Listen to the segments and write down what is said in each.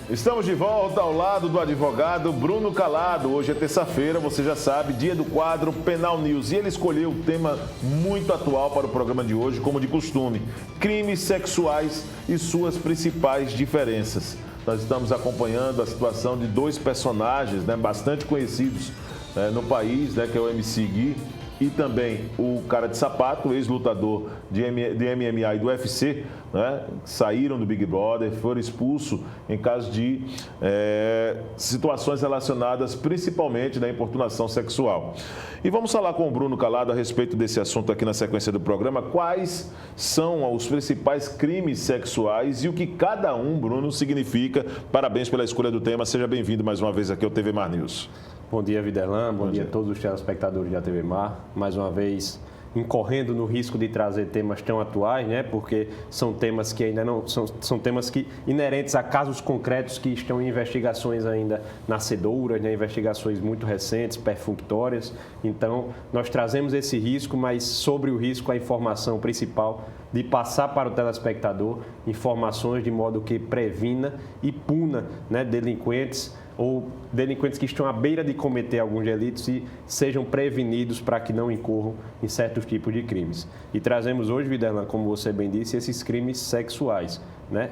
Estamos de volta ao lado do advogado Bruno Calado. Hoje é terça-feira, você já sabe, dia do quadro Penal News. E ele escolheu um tema muito atual para o programa de hoje, como de costume: crimes sexuais e suas principais diferenças. Nós estamos acompanhando a situação de dois personagens, bastante conhecidos no país, que é o MC Gui e também o Cara de Sapato, ex-lutador de MMA e do UFC, saíram do Big Brother, foram expulsos em caso de situações relacionadas principalmente da importunação sexual. E vamos falar com o Bruno Calado a respeito desse assunto aqui na sequência do programa. Quais são os principais crimes sexuais e o que cada um, Bruno, significa. Parabéns pela escolha do tema. Seja bem-vindo mais uma vez aqui ao TV Mar News. Bom dia, Viderlan. Bom dia a todos os telespectadores da TV Mar. Mais uma vez, incorrendo no risco de trazer temas tão atuais, porque são temas que ainda não são temas que inerentes a casos concretos que estão em investigações ainda nascedoras, investigações muito recentes, perfunctórias. Então, nós trazemos esse risco, mas sobre o risco a informação principal de passar para o telespectador informações de modo que previna e puna delinquentes ou delinquentes que estão à beira de cometer alguns delitos e sejam prevenidos para que não incorram em certos tipos de crimes. E trazemos hoje, Viderlan, como você bem disse, esses crimes sexuais,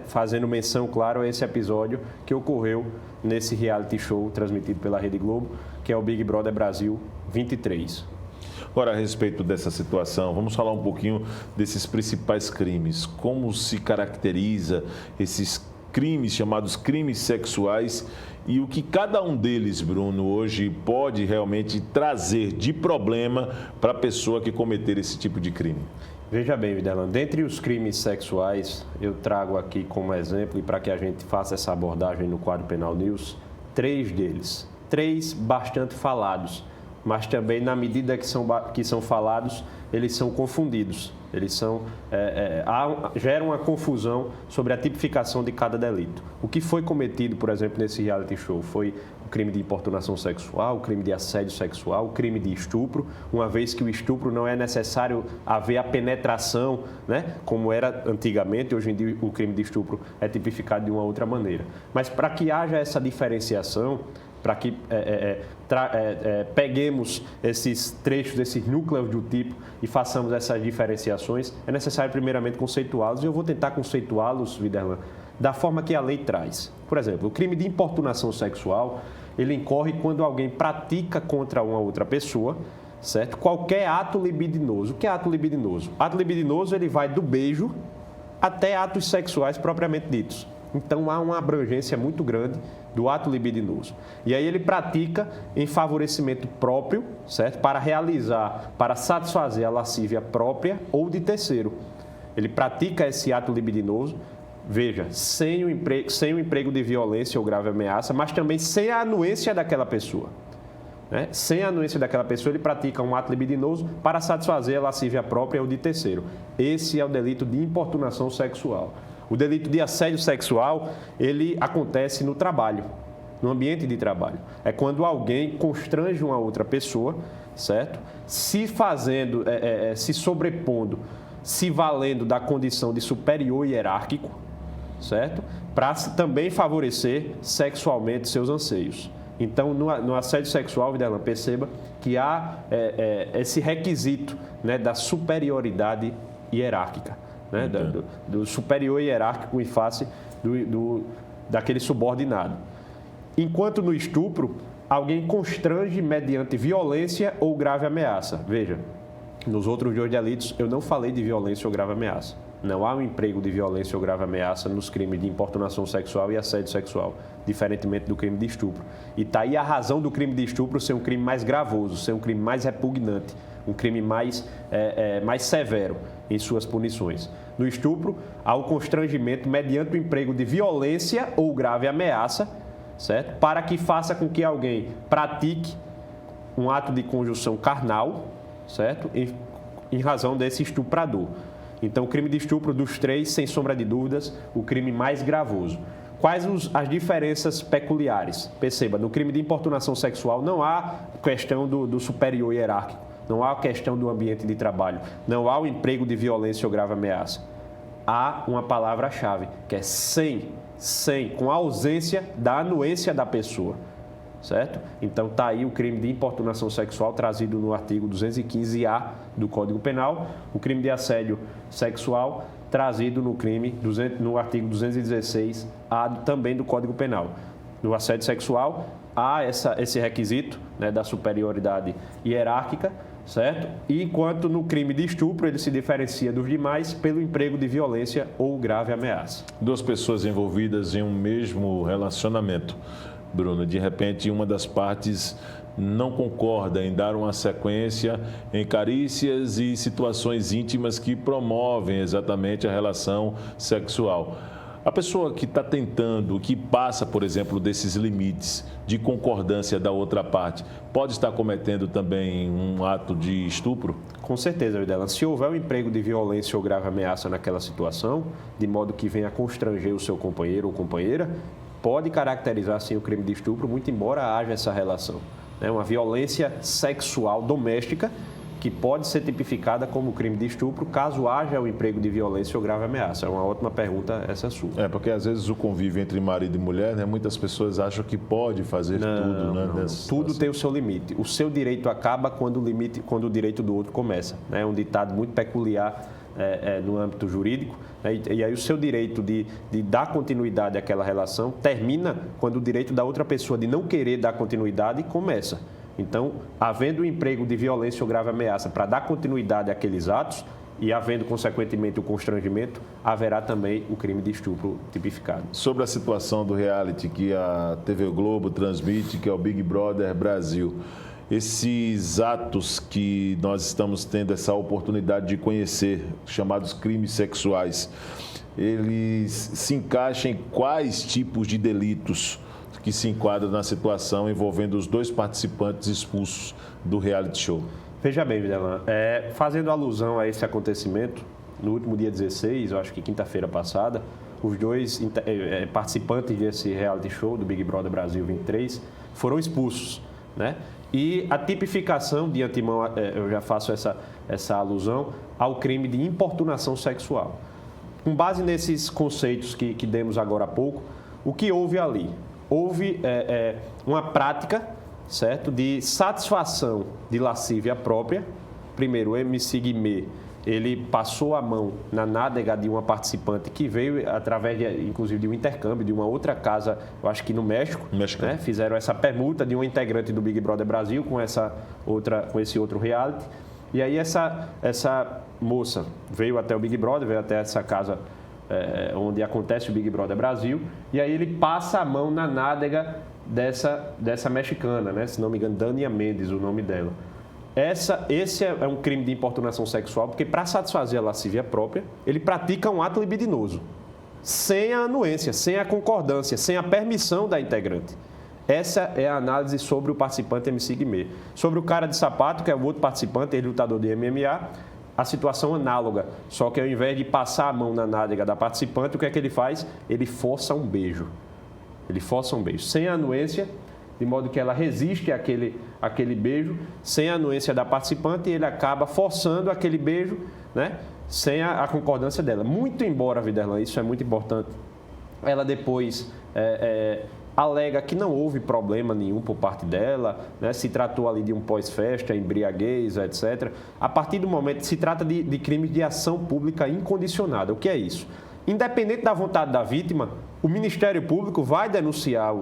fazendo menção, claro, a esse episódio que ocorreu nesse reality show transmitido pela Rede Globo, que é o Big Brother Brasil 23. Agora, a respeito dessa situação, vamos falar um pouquinho desses principais crimes. Como se caracteriza esses crimes chamados crimes sexuais e o que cada um deles, Bruno, hoje pode realmente trazer de problema para a pessoa que cometer esse tipo de crime? Veja bem, Viderlan, dentre os crimes sexuais, eu trago aqui como exemplo, e para que a gente faça essa abordagem no quadro Penal News, 3 deles. 3 bastante falados, mas também na medida que são falados, eles são confundidos. Eles geram uma confusão sobre a tipificação de cada delito. O que foi cometido, por exemplo, nesse reality show foi o crime de importunação sexual, o crime de assédio sexual, o crime de estupro, uma vez que o estupro não é necessário haver a penetração, como era antigamente. Hoje em dia o crime de estupro é tipificado de uma outra maneira. Mas para que haja essa diferenciação, para que peguemos esses trechos, esses núcleos do tipo e façamos essas diferenciações, é necessário primeiramente conceituá-los, e eu vou tentar conceituá-los, Viderlan, da forma que a lei traz. Por exemplo, o crime de importunação sexual, ele incorre quando alguém pratica contra uma outra pessoa, certo? Qualquer ato libidinoso. O que é ato libidinoso? Ato libidinoso, ele vai do beijo até atos sexuais propriamente ditos. Então, há uma abrangência muito grande do ato libidinoso. E aí ele pratica em favorecimento próprio, certo? Para satisfazer a lascívia própria ou de terceiro. Ele pratica esse ato libidinoso, veja, sem o emprego de violência ou grave ameaça, mas também sem a anuência daquela pessoa. Sem a anuência daquela pessoa, ele pratica um ato libidinoso para satisfazer a lascívia própria ou de terceiro. Esse é o delito de importunação sexual. O delito de assédio sexual, ele acontece no trabalho, no ambiente de trabalho. É quando alguém constrange uma outra pessoa, certo? Se sobrepondo, se valendo da condição de superior hierárquico, certo? Para também favorecer sexualmente seus anseios. Então, no assédio sexual, Viderlan, perceba que há esse requisito da superioridade hierárquica. Do superior hierárquico em face daquele subordinado. Enquanto no estupro, alguém constrange mediante violência ou grave ameaça. Veja, nos outros 2 delitos eu não falei de violência ou grave ameaça. Não há um emprego de violência ou grave ameaça nos crimes de importunação sexual e assédio sexual, diferentemente do crime de estupro. E está aí a razão do crime de estupro ser um crime mais gravoso, ser um crime mais repugnante, um crime mais severo em suas punições. No estupro, há o constrangimento mediante o emprego de violência ou grave ameaça, certo? Para que faça com que alguém pratique um ato de conjunção carnal, certo? Em razão desse estuprador. Então, o crime de estupro dos 3, sem sombra de dúvidas, o crime mais gravoso. Quais as diferenças peculiares? Perceba, no crime de importunação sexual não há questão do superior hierárquico, não há questão do ambiente de trabalho, não há o emprego de violência ou grave ameaça. há uma palavra-chave, que é sem, com a ausência da anuência da pessoa, certo? Então está aí o crime de importunação sexual trazido no artigo 215-A do Código Penal, o crime de assédio sexual trazido no artigo 216-A também do Código Penal. No assédio sexual há esse requisito, né, da superioridade hierárquica, certo? E enquanto no crime de estupro ele se diferencia dos demais pelo emprego de violência ou grave ameaça. Duas pessoas envolvidas em um mesmo relacionamento, Bruno, de repente uma das partes não concorda em dar uma sequência em carícias e situações íntimas que promovem exatamente a relação sexual. A pessoa que está tentando, que passa, por exemplo, desses limites de concordância da outra parte, pode estar cometendo também um ato de estupro? Com certeza, Videlan. Se houver um emprego de violência ou grave ameaça naquela situação, de modo que venha constranger o seu companheiro ou companheira, pode caracterizar, sim, o crime de estupro, muito embora haja essa relação. É uma violência sexual doméstica que pode ser tipificada como crime de estupro caso haja o emprego de violência ou grave ameaça. É uma ótima pergunta essa sua. Porque às vezes o convívio entre marido e mulher, né, muitas pessoas acham que pode fazer tudo. Né, não. Tudo tem o seu limite. O seu direito acaba quando o direito do outro começa. É um ditado muito peculiar no âmbito jurídico. E aí o seu direito de dar continuidade àquela relação termina quando o direito da outra pessoa de não querer dar continuidade começa. Então, havendo o emprego de violência ou grave ameaça para dar continuidade àqueles atos e havendo, consequentemente, o constrangimento, haverá também o crime de estupro tipificado. Sobre a situação do reality que a TV Globo transmite, que é o Big Brother Brasil, esses atos que nós estamos tendo essa oportunidade de conhecer, chamados crimes sexuais, eles se encaixam em quais tipos de delitos que se enquadram na situação envolvendo os dois participantes expulsos do reality show? Veja bem, Videlan, fazendo alusão a esse acontecimento, no último dia 16, eu acho que quinta-feira passada, os dois participantes desse reality show do Big Brother Brasil 23 foram expulsos, né? E a tipificação, de antemão, eu já faço essa alusão ao crime de importunação sexual. Com base nesses conceitos que demos agora há pouco, o que houve ali? Houve uma prática, certo, de satisfação de lascívia própria. Primeiro, o MC Guimê, ele passou a mão na nádega de uma participante que veio através, inclusive, de um intercâmbio, de uma outra casa, eu acho que no México. Né? Fizeram essa permuta de um integrante do Big Brother Brasil com esse outro reality. E aí essa moça veio até o Big Brother, veio até essa casa onde acontece o Big Brother Brasil, e aí ele passa a mão na nádega dessa mexicana, né? Se não me engano, Dania Mendes, o nome dela. Esse é um crime de importunação sexual, porque para satisfazer a lascívia própria, ele pratica um ato libidinoso, sem a anuência, sem a concordância, sem a permissão da integrante. Essa é a análise sobre o participante MC Guimê. Sobre o cara de sapato, que é o outro participante, ele lutador de MMA, a situação análoga, só que ao invés de passar a mão na nádega da participante, o que é que ele faz? Ele força um beijo. Sem a anuência, de modo que ela resiste àquele beijo, sem a anuência da participante, e ele acaba forçando aquele beijo, né, sem a concordância dela. Muito embora, Videlan, isso é muito importante, ela depois alega que não houve problema nenhum por parte dela, né? Se tratou ali de um pós-festa, embriaguez, etc. A partir do momento, se trata de crimes de ação pública incondicionada. O que é isso? Independente da vontade da vítima, o Ministério Público vai denunciar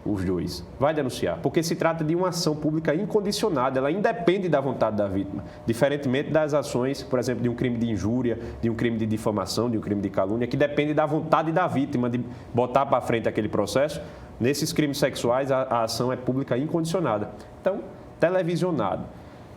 os dois, vai denunciar, porque se trata de uma ação pública incondicionada, ela independe da vontade da vítima, diferentemente das ações, por exemplo, de um crime de injúria, de um crime de difamação, de um crime de calúnia, que depende da vontade da vítima de botar para frente aquele processo. Nesses crimes sexuais, a ação é pública incondicionada. Então, televisionado,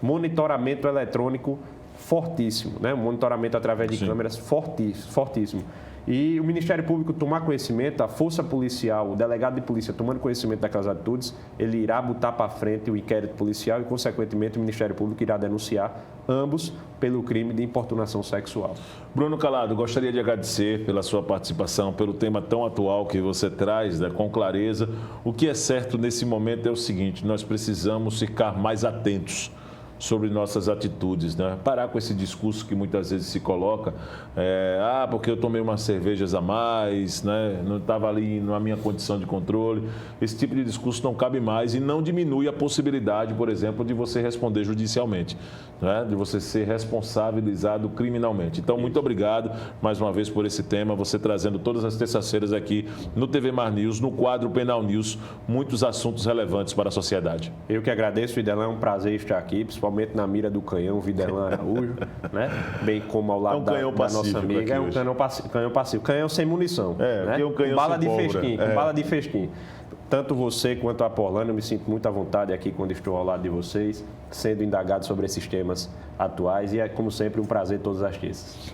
monitoramento eletrônico fortíssimo, né? Monitoramento através de câmeras fortíssimo. E o Ministério Público tomar conhecimento, a Força Policial, o delegado de polícia tomando conhecimento daquelas atitudes, ele irá botar para frente o inquérito policial e, consequentemente, o Ministério Público irá denunciar ambos pelo crime de importunação sexual. Bruno Calado, gostaria de agradecer pela sua participação, pelo tema tão atual que você traz, né, com clareza. O que é certo nesse momento é o seguinte: nós precisamos ficar mais atentos sobre nossas atitudes, né? Parar com esse discurso que muitas vezes se coloca, porque eu tomei umas cervejas a mais, né? Não estava ali na minha condição de controle. Esse tipo de discurso não cabe mais e não diminui a possibilidade, por exemplo, de você responder judicialmente, né? De você ser responsabilizado criminalmente. Então, muito obrigado mais uma vez por esse tema, você trazendo todas as terças-feiras aqui no TV Mar News, no quadro Penal News, muitos assuntos relevantes para a sociedade. Eu que agradeço, Videlan, é um prazer estar aqui, principalmente na mira do canhão Videlan Araújo, né? Bem como ao lado da nossa amiga. É um canhão passivo, canhão sem munição, né? Um canhão com bala sem de pólvora. fesquim, com bala de fesquim. Tanto você quanto a Aporlândia, eu me sinto muito à vontade aqui quando estou ao lado de vocês, sendo indagado sobre esses temas atuais, e é, como sempre, um prazer todas as terças.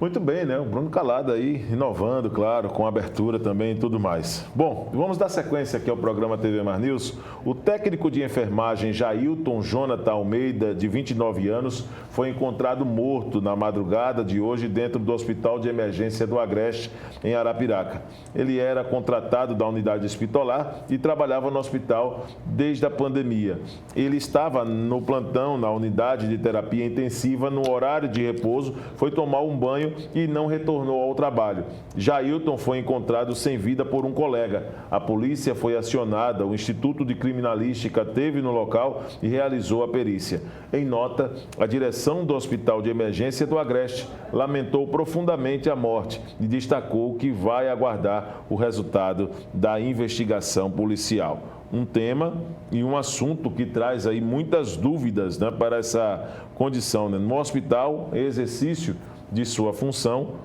Muito bem, né? O Bruno Calado aí, inovando, claro, com abertura também e tudo mais. Bom, vamos dar sequência aqui ao programa TV Mar News. O técnico de enfermagem Jailton Jonathan Almeida, de 29 anos, foi encontrado morto na madrugada de hoje dentro do Hospital de Emergência do Agreste, em Arapiraca. Ele era contratado da unidade hospitalar e trabalhava no hospital desde a pandemia. Ele estava no plantão na unidade de terapia intensiva no horário de repouso, foi tomar um banho e não retornou ao trabalho. Jailton foi encontrado sem vida por um colega. A polícia foi acionada, o Instituto de Criminalística esteve no local e realizou a perícia. Em nota, a direção do Hospital de Emergência do Agreste lamentou profundamente a morte e destacou que vai aguardar o resultado da investigação policial. Um tema e um assunto que traz aí muitas dúvidas, né, para essa condição, né? No hospital, exercício de sua função,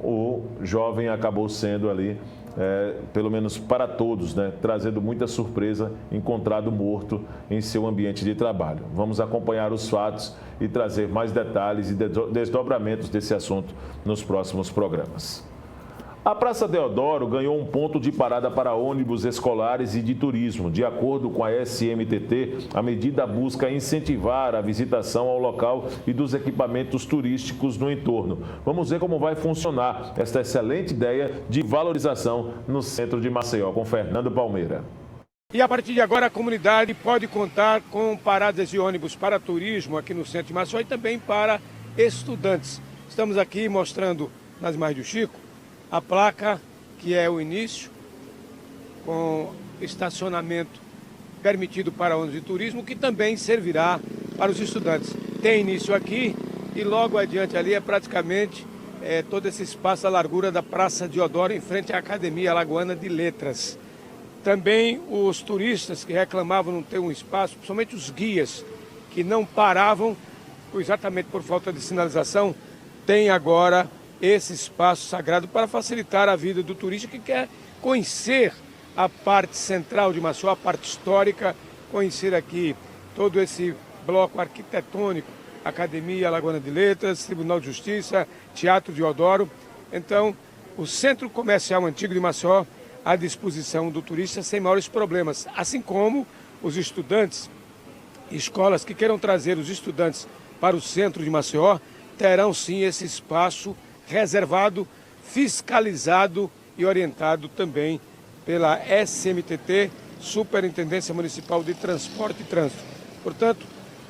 o jovem acabou sendo ali, pelo menos para todos, né, trazendo muita surpresa, encontrado morto em seu ambiente de trabalho. Vamos acompanhar os fatos e trazer mais detalhes e desdobramentos desse assunto nos próximos programas. A Praça Deodoro ganhou um ponto de parada para ônibus escolares e de turismo. De acordo com a SMTT, a medida busca incentivar a visitação ao local e dos equipamentos turísticos no entorno. Vamos ver como vai funcionar esta excelente ideia de valorização no centro de Maceió, com Fernando Palmeira. E a partir de agora a comunidade pode contar com paradas de ônibus para turismo aqui no centro de Maceió e também para estudantes. Estamos aqui mostrando nas imagens do Chico a placa que é o início, com estacionamento permitido para ônibus de turismo, que também servirá para os estudantes. Tem início aqui e logo adiante ali é praticamente todo esse espaço, a largura da Praça Deodoro, em frente à Academia Alagoana de Letras. Também os turistas que reclamavam não ter um espaço, principalmente os guias que não paravam, exatamente por falta de sinalização, tem agora esse espaço sagrado para facilitar a vida do turista que quer conhecer a parte central de Maceió, a parte histórica, conhecer aqui todo esse bloco arquitetônico, Academia Alagoana de Letras, Tribunal de Justiça, Teatro Deodoro. Então, o Centro Comercial Antigo de Maceió à disposição do turista sem maiores problemas, assim como os estudantes, escolas que queiram trazer os estudantes para o centro de Maceió, terão sim esse espaço reservado, fiscalizado e orientado também pela SMTT, Superintendência Municipal de Transporte e Trânsito. Portanto,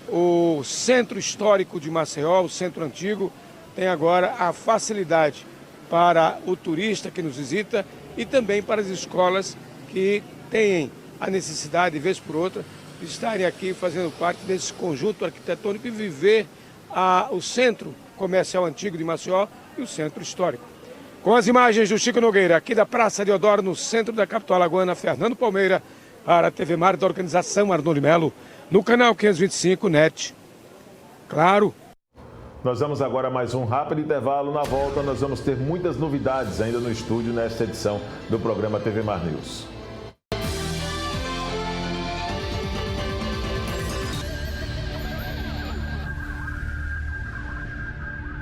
o Centro Histórico de Maceió, o Centro Antigo, tem agora a facilidade para o turista que nos visita e também para as escolas que têm a necessidade, vez por outra, de estarem aqui fazendo parte desse conjunto arquitetônico e viver o Centro Comercial Antigo de Maceió e o Centro Histórico. Com as imagens do Chico Nogueira, aqui da Praça Deodoro, no centro da capital alagoana, Fernando Palmeira, para a TV Mar da organização Arnoldo Melo, no canal 525 NET. Claro. Nós vamos agora a mais um rápido intervalo. Na volta, nós vamos ter muitas novidades ainda no estúdio nesta edição do programa TV Mar News.